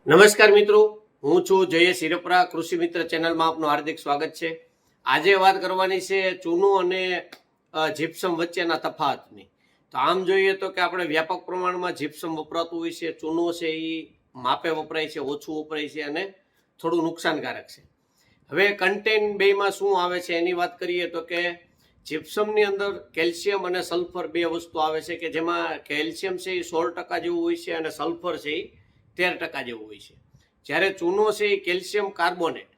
નમસ્કાર મિત્રો, હું છું જયેશ હિરપરા. કૃષિ મિત્ર ચેનલમાં આપનું હાર્દિક સ્વાગત છે. આજે વાત કરવાની છે ચૂનું અને જીપ્સમ વચ્ચેના તફાવતની. તો આમ જોઈએ તો કે આપણે વ્યાપક પ્રમાણમાં જીપ્સમ વપરાતું હોય છે, ચૂનો છે એ માપે વપરાય છે, ઓછું વપરાય છે અને થોડું નુકસાનકારક છે. હવે કન્ટેન્ટ બેમાં શું આવે છે એની વાત કરીએ તો કે જીપ્સમની અંદર કેલ્શિયમ અને સલ્ફર બે વસ્તુ આવે છે કે જેમાં કેલ્શિયમ છે એ 16% જેવું હોય છે અને સલ્ફર છે એ 13% જેવું હોય છે. જ્યારે ચૂનો છે એ કેલ્શિયમ કાર્બોનેટ,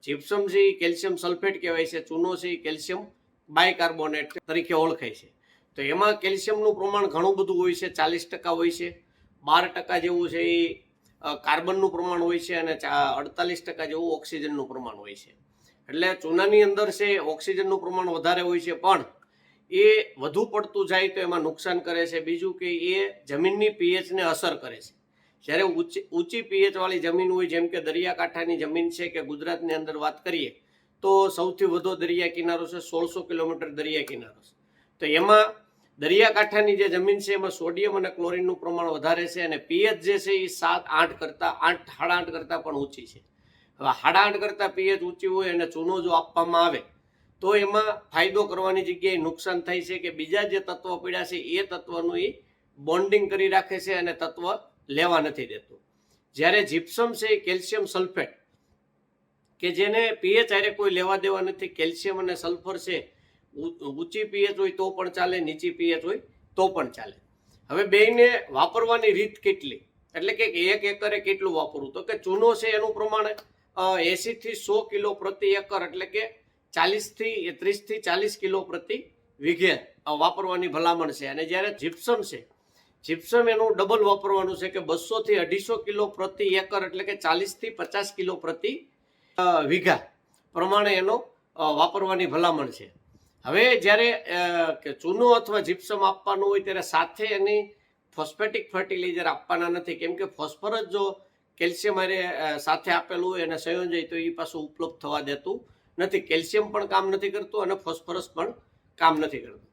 જીપ્સમ છે એ કેલ્શિયમ સલ્ફેટ કહેવાય છે, ચૂનો છે એ કેલ્શિયમ બાયકાર્બોનેટ તરીકે ઓળખાય છે. તો એમાં કેલ્શિયમનું પ્રમાણ ઘણું બધું હોય છે, 40% હોય છે, 12% જેવું છે એ કાર્બનનું પ્રમાણ હોય છે અને 48% જેવું ઓક્સિજનનું પ્રમાણ હોય છે. એટલે ચૂનાની અંદર છે ઓક્સિજનનું પ્રમાણ વધારે હોય છે, પણ એ વધુ પડતું જાય તો એમાં નુકસાન કરે છે. બીજું કે એ જમીનની પીએચને અસર કરે છે. જ્યારે ઊંચી પીએચ વાળી જમીન હોય, જેમ કે દરિયાકાંઠાની જમીન છે કે ગુજરાતની અંદર વાત કરીએ તો સૌથી વધુ દરિયા કિનારો છે, 1600 કિલોમીટર દરિયા કિનારો છે. તો એમાં દરિયાકાંઠાની જે જમીન છે એમાં સોડિયમ અને ક્લોરિનનું પ્રમાણ વધારે છે અને પીએચ જે છે એ 7-8 કરતાં 8-8.5 કરતાં પણ ઊંચી છે. હવે 8.5 કરતાં પીએચ ઊંચી હોય અને ચૂનો જો આપવામાં આવે તો એમાં ફાયદો કરવાની જગ્યાએ નુકસાન થાય છે કે બીજા જે તત્વો પડ્યા છે એ તત્વનું એ બોન્ડિંગ કરી રાખે છે અને તત્વ લેવા નથી દેતું. જ્યારે જીપ્સમ છે એ કેલ્શિયમ સલ્ફેટ કે જેને પીએચ આરે કોઈ લેવા દેવા નથી. કેલ્શિયમ અને સલ્ફર છે ઊંચી પીએચ હોય તો પણ ચાલે, નીચી પીએચ હોય તો પણ ચાલે. હવે બેયને વાપરવાની રીત કેટલી, એટલે કે 1 એકરે કેટલું વાપરવું, તો કે ચૂનો છે એનું પ્રમાણ 80 થી 100 કિલો પ્રતિ એકર, એટલે કે 30 થી 40 કિલો પ્રતિ વીઘે વાપરવાની ભલામણ છે. અને જ્યારે જીપ્સમ છે, જીપ્સમ એનું ડબલ વાપરવાનું છે કે 200 થી 250 કિલો પ્રતિ એકર, એટલે કે 40 થી 50 કિલો પ્રતિ વીઘા પ્રમાણે એનો વાપરવાની ભલામણ છે. હવે જ્યારે ચૂનો અથવા જીપ્સમ આપવાનું હોય ત્યારે સાથે એની ફોસ્ફેટિક ફર્ટિલાઇઝર આપવાના નથી, કેમ કે ફોસ્ફરસ જો કેલ્શિયમ હારે સાથે આપેલું હોય અને સંયોજન તો એ પાછું ઉપલબ્ધ થવા દેતું નથી. કેલ્શિયમ પણ કામ નથી કરતું અને ફોસ્ફરસ પણ કામ નથી કરતું.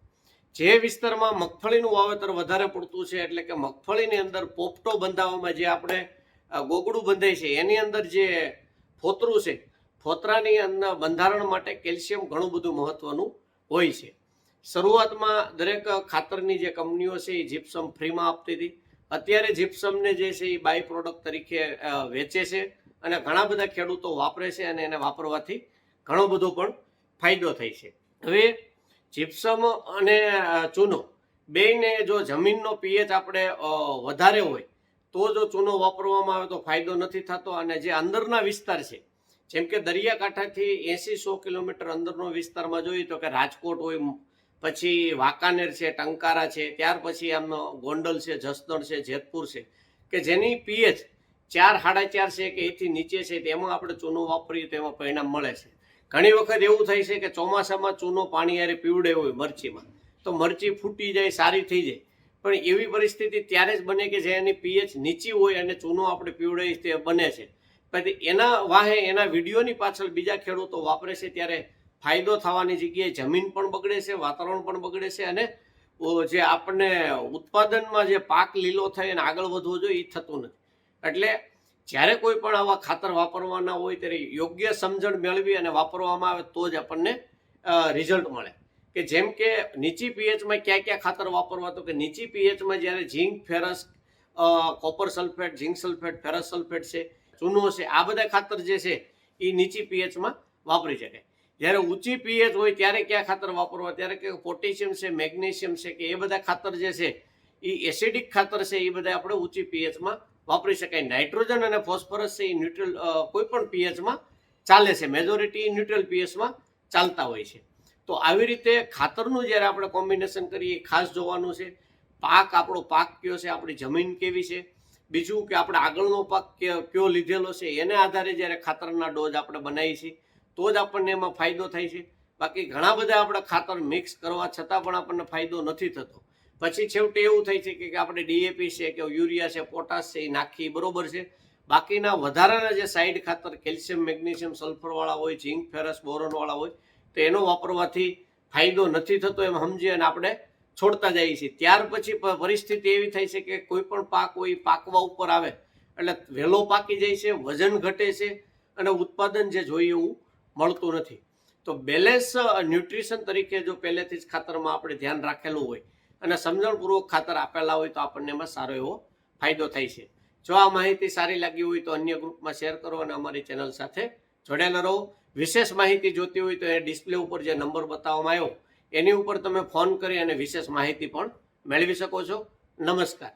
જે વિસ્તારમાં મગફળીનું વાવેતર વધારે પડતું છે, એટલે કે મગફળીની અંદર પોપટો બંધાવવામાં જે આપણે ગોગડું બંધાય છે એની અંદર જે ફોતરું છે, ફોતરાની અંદર બંધારણ માટે કેલ્શિયમ ઘણું બધું મહત્વનું હોય છે. શરૂઆતમાં દરેક ખાતરની જે કંપનીઓ છે એ જીપ્સમ ફ્રીમાં આપતી હતી. અત્યારે જીપ્સમને જે છે એ બાય પ્રોડક્ટ તરીકે વેચે છે અને ઘણા બધા ખેડૂતો વાપરે છે અને એને વાપરવાથી ઘણો બધો પણ ફાયદો થાય છે. હવે જીપ્સમ અને ચૂનો બેયને જો જમીનનો પીએચ આપણે વધારે હોય તો જો ચૂનો વાપરવામાં આવે તો ફાયદો નથી થતો. અને જે અંદરના વિસ્તાર છે, જેમ કે દરિયાકાંઠાથી 80-100 કિલોમીટર અંદરનો વિસ્તારમાં જોઈએ તો કે રાજકોટ હોય, પછી વાંકાનેર છે, ટંકારા છે, ત્યાર પછી આમ ગોંડલ છે, જસદણ છે, જેતપુર છે, કે જેની પીએચ 4-4.5 છે કે એથી નીચે છે, તેમાં આપણે ચૂનો વાપરીએ તો એમાં પરિણામ મળે છે. ઘણી વખત એવું થાય છે કે ચોમાસામાં ચૂનો પાણી હારે પીવડે હોય મરચીમાં, તો મરચી ફૂટી જાય, સારી થઈ જાય, પણ એવી પરિસ્થિતિ ત્યારે જ બને કે જેની પીએચ નીચી હોય અને ચૂનો આપણે પીવડાવીએ તે બને છે. પછી એના વાહે એના વિડીયોની પાછળ બીજા ખેડૂતો વાપરે છે ત્યારે ફાયદો થવાની જગ્યાએ જમીન પણ બગડે છે, વાતાવરણ પણ બગડે છે અને જે આપણને ઉત્પાદનમાં જે પાક લીલો થાય અને આગળ વધવો જોઈએ એ થતું નથી. એટલે જ્યારે કોઈ પણ આવા ખાતર વાપરવાના હોય ત્યારે યોગ્ય સમજણ મેળવી અને વાપરવામાં આવે તો જ આપણને રિઝલ્ટ મળે. કે જેમ કે નીચી પીએચમાં ક્યાં ખાતર વાપરવા, તો કે નીચી પીએચમાં જ્યારે zinc, ferrous, copper sulphate, zinc sulphate, ferrous sulphate છે, ચૂનો છે, આ બધા ખાતર જે છે એ નીચી પીએચમાં વાપરી શકાય. જ્યારે ઊંચી પીએચ હોય ત્યારે કયા ખાતર વાપરવા, ત્યારે કે પોટેશિયમ છે, મેગ્નેશિયમ છે, કે એ બધા ખાતર જે છે એ એસિડિક ખાતર છે, એ બધા આપણે ઊંચી પીએચમાં વાપરી શકાય. નાઇટ્રોજન અને ફોસ્ફરસ છે એ ન્યુટ્રલ કોઈ પણ પીએચમાં ચાલે છે, મેજોરિટી ન્યુટ્રલ પીએચમાં ચાલતા હોય છે. તો આવી રીતે ખાતરનું જ્યારે આપણે કોમ્બિનેશન કરીએ ખાસ જોવાનું છે. આપણો પાક કયો છે, આપણી જમીન કેવી છે, બીજું કે આપણે આગળનો પાક કયો લીધેલો છે, એને આધારે જ્યારે ખાતરના ડોઝ આપણે બનાવીએ છીએ તો જ આપણને એમાં ફાયદો થાય છે. બાકી ઘણા બધા આપણે ખાતર મિક્સ કરવા છતાં પણ આપણને ફાયદો નથી થતો. પછી છેવટે એવું થાય છે કે આપણે ડીએપી છે કે યુરિયા છે, પોટાશ છે એ નાખી બરોબર છે, બાકીના વધારાના જે સાઈડ ખાતર કેલ્શિયમ, મેગ્નેશિયમ, સલ્ફરવાળા હોય, ઝીંક, ફેરસ, બોરોનવાળા હોય, તો એનો વાપરવાથી ફાયદો નથી થતો એમ સમજી અને આપણે છોડતા જઈએ છીએ. ત્યાર પછી પરિસ્થિતિ એવી થાય છે કે કોઈ પણ પાક હોય પાકવા ઉપર આવે એટલે વહેલો પાકી જાય છે, વજન ઘટે છે અને ઉત્પાદન જે જોઈએ એવું મળતું નથી. તો બેલેન્સ ન્યુટ્રિશન તરીકે જો પહેલેથી જ ખાતરમાં આપણે ધ્યાન રાખેલું હોય અને સમજણપૂર્વક ખાતર આપેલા હોય તો આપણને એમાં સારો એવો ફાયદો થાય છે. જો આ માહિતી સારી લાગી હોય તો અન્ય ગ્રુપમાં શેર કરો અને અમારી ચેનલ સાથે જોડાયેલા રહો. વિશેષ માહિતી જોતી હોય તો એ ડિસ્પ્લે ઉપર જે નંબર બતાવવામાં આવ્યો એની ઉપર તમે ફોન કરી અને વિશેષ માહિતી પણ મેળવી શકો છો. નમસ્કાર.